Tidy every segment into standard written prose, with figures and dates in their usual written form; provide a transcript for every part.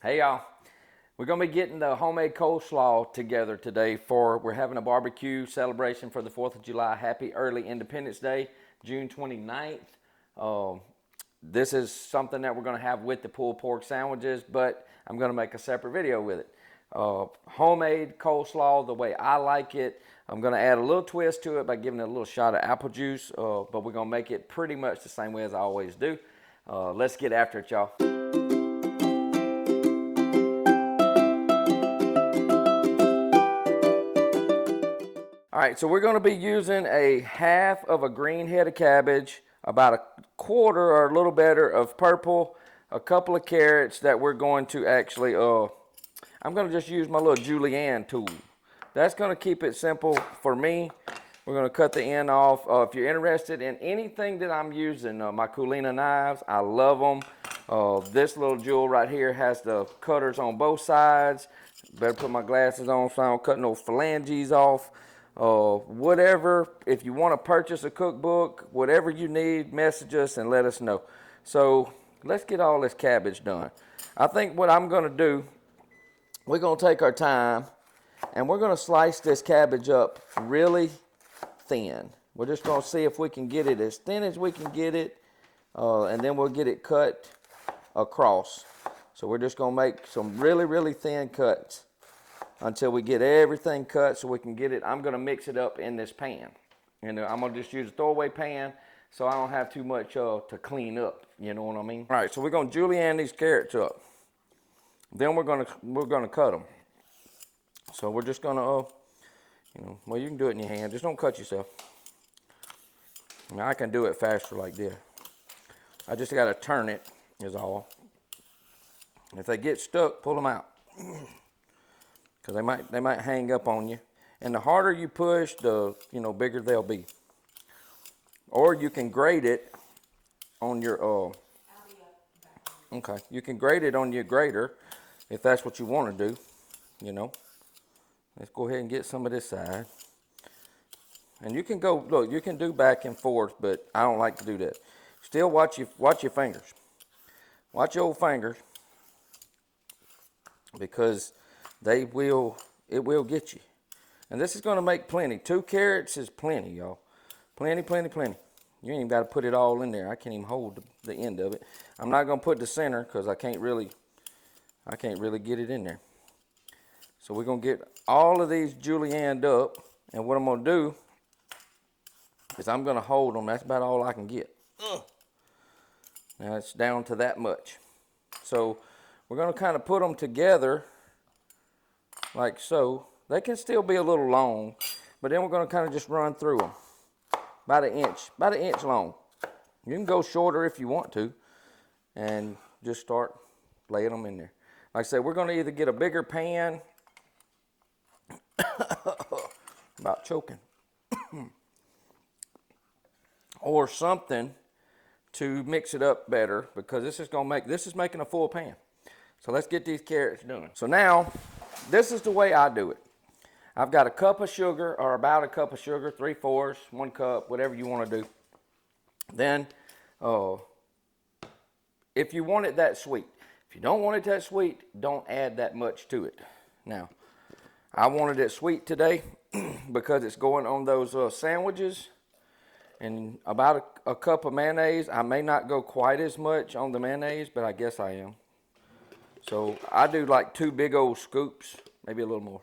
Hey y'all, we're gonna be getting the homemade coleslaw together today we're having a barbecue celebration for the 4th of July. Happy early Independence Day, June 29th. This is something that we're gonna have with the pulled pork sandwiches, but I'm gonna make a separate video with it. Homemade coleslaw, the way I like it. I'm gonna add a little twist to it by giving it a little shot of apple juice, but we're gonna make it pretty much the same way as I always do. Let's get after it, y'all. All right, so we're going to be using a half of a green head of cabbage, about a quarter or a little better of purple, a couple of carrots that we're going to actually, I'm going to just use my little julienne tool. That's going to keep it simple for me. We're going to cut the end off. If you're interested in anything that I'm using, my Culina knives, I love them. This little jewel right here has the cutters on both sides. Better put my glasses on so I don't cut no phalanges off. Whatever, if you want to purchase a cookbook, whatever you need, message us and let us know. So let's get all this cabbage done. I think what I'm going to do, we're going to take our time and we're going to slice this cabbage up really thin. We're just going to see if we can get it as thin as we can get it, and then we'll get it cut across. So we're just going to make some really thin cuts until we get everything cut so we can get it. I'm going to mix it up in this pan. And I'm going to just use a throwaway pan so I don't have too much to clean up. You know what I mean? All right, so we're going to julienne these carrots up. Then we're going to cut them. So we're just going to, well, you can do it in your hand. Just don't cut yourself. Now, I can do it faster like this. I just got to turn it is all. If they get stuck, pull them out. Because they might hang up on you. And the harder you push, the bigger they'll be. Or you can grate it on your okay, you can grate it on your grater if that's what you want to do. Let's go ahead and get some of this side. And you can go, look, you can do back and forth, but I don't like to do that. Still watch your fingers. Watch your old fingers, because it will get you. And this is going to make plenty. 2 carrots is plenty, y'all. Plenty. You ain't even got to put it all in there. I can't even hold the end of it. I'm not going to put the center because I can't really get it in there. So we're going to get all of these julienned up. And what I'm going to do is I'm going to hold them. That's about all I can get. Now it's down to that much. So we're going to kind of put them together like so. They can still be a little long, but then we're going to kind of just run through them. About an inch long. You can go shorter if you want to, and just start laying them in there. Like I said, we're going to either get a bigger pan, about choking, or something to mix it up better, because this is making a full pan. So let's get these carrots done. So now, this is the way I do it. I've got a cup of sugar, or about a cup of sugar, 3/4, 1 cup, whatever you want to do. Then, if you want it that sweet. If you don't want it that sweet, don't add that much to it. Now, I wanted it sweet today because it's going on those sandwiches. And about a cup of mayonnaise. I may not go quite as much on the mayonnaise, but I guess I am. So I do like 2 big old scoops, maybe a little more.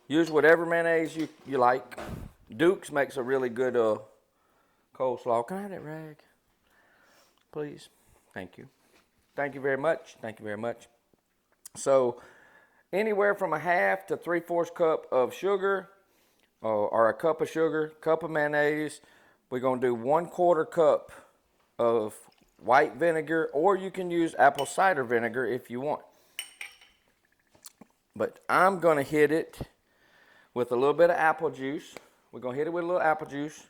Use whatever mayonnaise you like. Duke's makes a really good coleslaw. Can I have that rag, please? Thank you. Thank you very much. Thank you very much. So anywhere from a half to 3/4 cup of sugar, or a cup of sugar, cup of mayonnaise. We're going to do 1/4 cup of white vinegar, or you can use apple cider vinegar if you want. But I'm going to hit it with a little bit of apple juice. We're going to hit it with a little apple juice,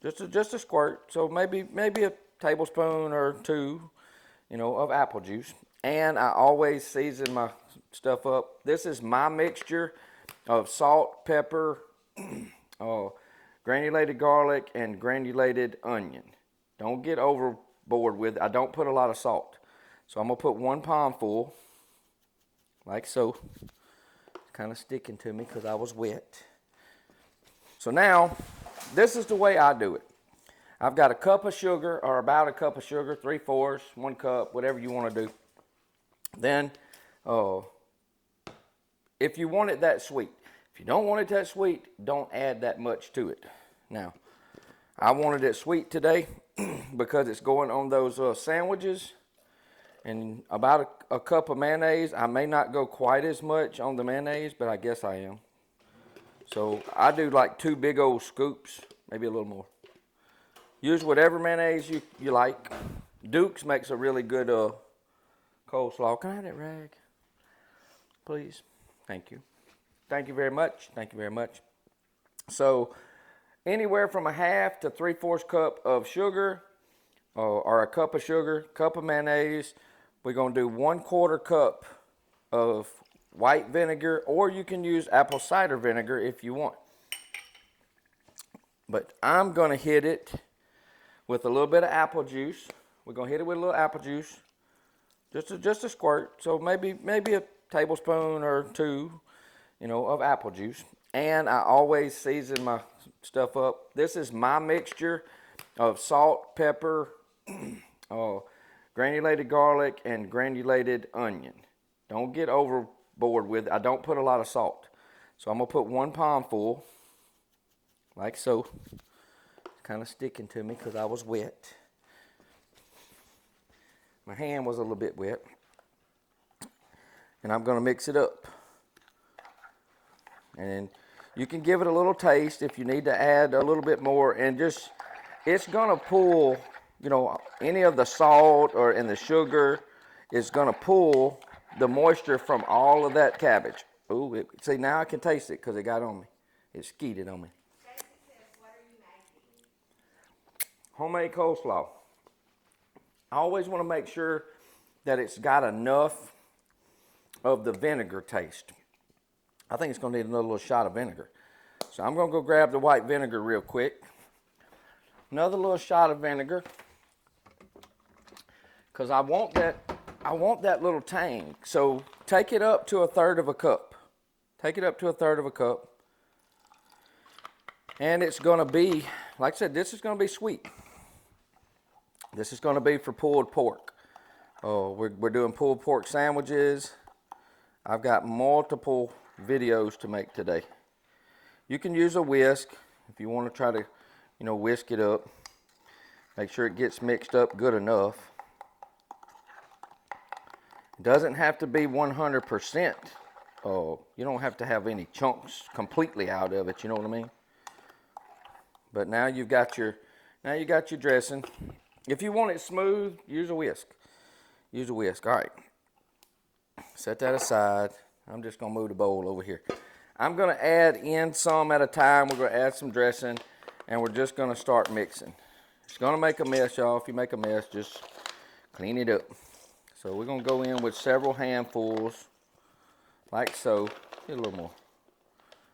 just a squirt. So maybe a tablespoon or 2, of apple juice. And I always season my stuff up. This is my mixture of salt, pepper, granulated garlic, and granulated onion. Don't get overboard with it. I don't put a lot of salt. So I'm going to put 1 palm full. like so. It's kind of sticking to me because I was wet. So now, this is the way I do it. I've got a cup of sugar, or about a cup of sugar, 3/4, 1 cup, whatever you want to do. Then, if you want it that sweet. If you don't want it that sweet, don't add that much to it. Now, I wanted it sweet today because it's going on those sandwiches. And about a cup of mayonnaise. I may not go quite as much on the mayonnaise, but I guess I am. So I do like 2 big old scoops, maybe a little more. Use whatever mayonnaise you like. Duke's makes a really good coleslaw. Can I have that rag, please? Thank you. Thank you very much. Thank you very much. So anywhere from a half to 3/4 cup of sugar, or a cup of sugar, cup of mayonnaise. We're going to do 1/4 cup of white vinegar, or you can use apple cider vinegar if you want. But I'm going to hit it with a little bit of apple juice. We're going to hit it with a little apple juice, just a squirt. So maybe a tablespoon or 2, of apple juice. And I always season my stuff up. This is my mixture of salt, pepper, granulated garlic, and granulated onion. Don't get overboard with it. I don't put a lot of salt. So I'm going to put 1 palmful, like so. It's kind of sticking to me because I was wet. My hand was a little bit wet. And I'm going to mix it up. And you can give it a little taste if you need to add a little bit more. And just, it's going to pull, any of the salt and the sugar is going to pull the moisture from all of that cabbage. Ooh, see, now I can taste it because it got on me. It skeeted on me. Homemade coleslaw. I always want to make sure that it's got enough of the vinegar taste. I think it's going to need another little shot of vinegar. So I'm going to go grab the white vinegar real quick. Another little shot of vinegar. Because I want that little tang. So take it up to 1/3 cup. Take it up to 1/3 cup. And it's going to be, like I said, this is going to be sweet. This is going to be for pulled pork. We're doing pulled pork sandwiches. I've got multiple videos to make today. You can use a whisk if you want to try to, whisk it up. Make sure it gets mixed up good enough. It doesn't have to be 100%. You don't have to have any chunks completely out of it, you know what I mean? But now you got your dressing. If you want it smooth, use a whisk. Use a whisk. All right. Set that aside. I'm just going to move the bowl over here. I'm going to add in some at a time. We're going to add some dressing, and we're just going to start mixing. It's going to make a mess, y'all. If you make a mess, just clean it up. So we're going to go in with several handfuls, like so. Get a little more.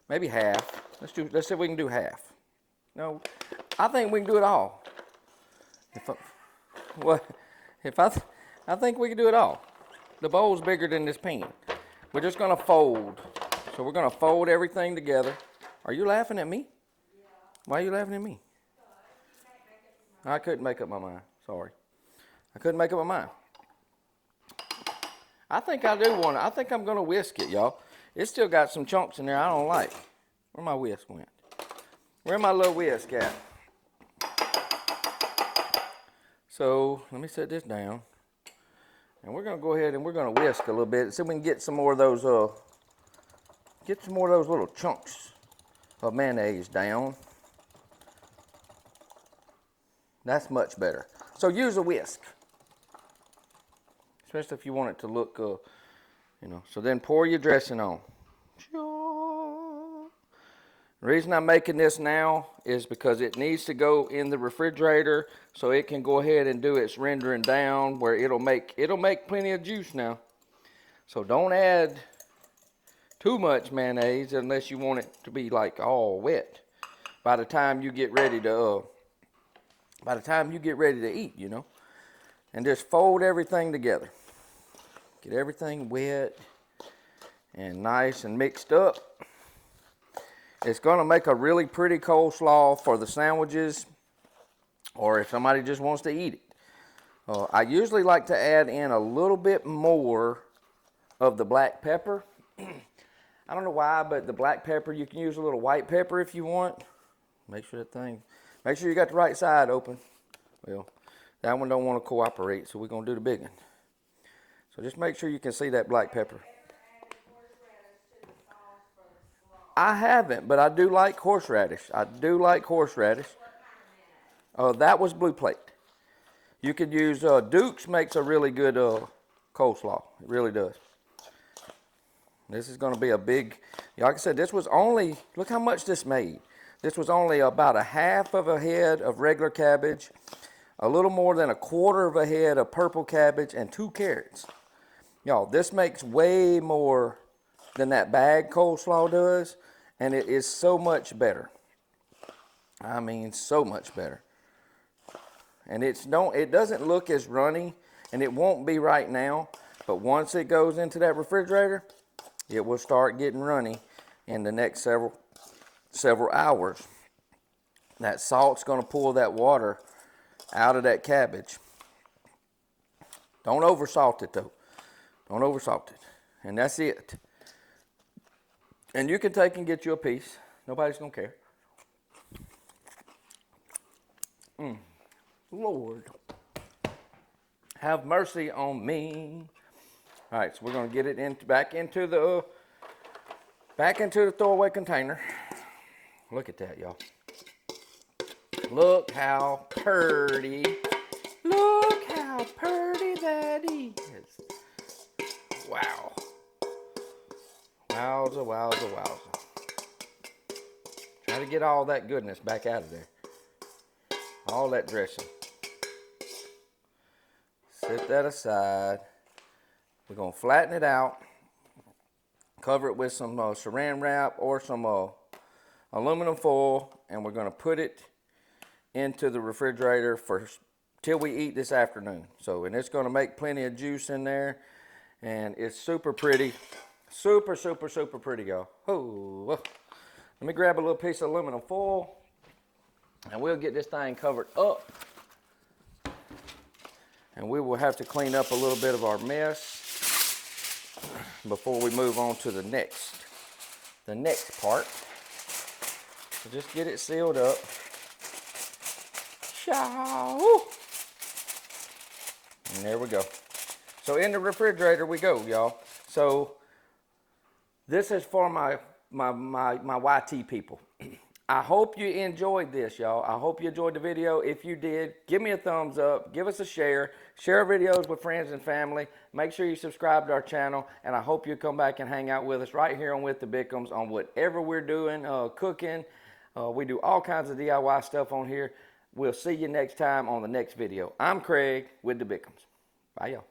Maybe half. Let's see if we can do half. No, I think we can do it all. I think we can do it all. The bowl's bigger than this pan. We're just going to fold. So we're going to fold everything together. Are you laughing at me? Yeah. Why are you laughing at me? I couldn't make up my mind. Sorry. I couldn't make up my mind. I think I do want it. I think I'm going to whisk it, y'all. It's still got some chunks in there I don't like. Where my whisk went? Where my little whisk at? So let me set this down. And we're going to go ahead and we're going to whisk a little bit. See if we can get some more of those little chunks of mayonnaise down. That's much better. So use a whisk. Especially if you want it to look, So then pour your dressing on. The reason I'm making this now is because it needs to go in the refrigerator so it can go ahead and do its rendering down where it'll make plenty of juice now. So don't add too much mayonnaise unless you want it to be like all wet by the time you get ready to eat, And just fold everything together. Get everything wet. and nice and mixed up. It's gonna make a really pretty coleslaw for the sandwiches, or if somebody just wants to eat it. I usually like to add in a little bit more of the black pepper. I don't know why, but the black pepper, you can use a little white pepper if you want. Make sure you got the right side open. Well, that one don't want to cooperate, so we're gonna do the big one. So just make sure you can see that black pepper. I haven't, but I do like horseradish. That was Blue Plate. You could use, Duke's makes a really good coleslaw. It really does. This is going to be a big, like I said, this was only, look how much this made. This was only about a half of a head of regular cabbage, a little more than a quarter of a head of purple cabbage, and 2 carrots. Y'all, this makes way more than that bag coleslaw does, and it is so much better. I mean, so much better. And it doesn't look as runny, and it won't be right now, but once it goes into that refrigerator, it will start getting runny in the next several hours. That salt's going to pull that water out of that cabbage. Don't oversalt it though. Don't oversalt it. And that's it. And you can take and get you a piece. Nobody's going to care. Lord, have mercy on me. All right, so we're going to get it back into the throwaway container. Look at that, y'all. Look how pretty. Look how pretty that is. Wow. Wowza, wowza, wowza. Try to get all that goodness back out of there. All that dressing. Set that aside. We're going to flatten it out. Cover it with some saran wrap or some aluminum foil. And we're going to put it into the refrigerator till we eat this afternoon. And it's going to make plenty of juice in there. And it's super pretty. Super, super, super pretty, y'all. Oh, let me grab a little piece of aluminum foil. And we'll get this thing covered up. And we will have to clean up a little bit of our mess before we move on to the next part. So just get it sealed up. Ciao. And there we go. So in the refrigerator we go, y'all. So this is for my YT people. I hope you enjoyed this, y'all. I hope you enjoyed the video. If you did, give me a thumbs up. Give us a share. Share our videos with friends and family. Make sure you subscribe to our channel. And I hope you come back and hang out with us right here on With the Bickhams on whatever we're doing, cooking. We do all kinds of DIY stuff on here. We'll see you next time on the next video. I'm Craig with the Bickhams. Bye, y'all.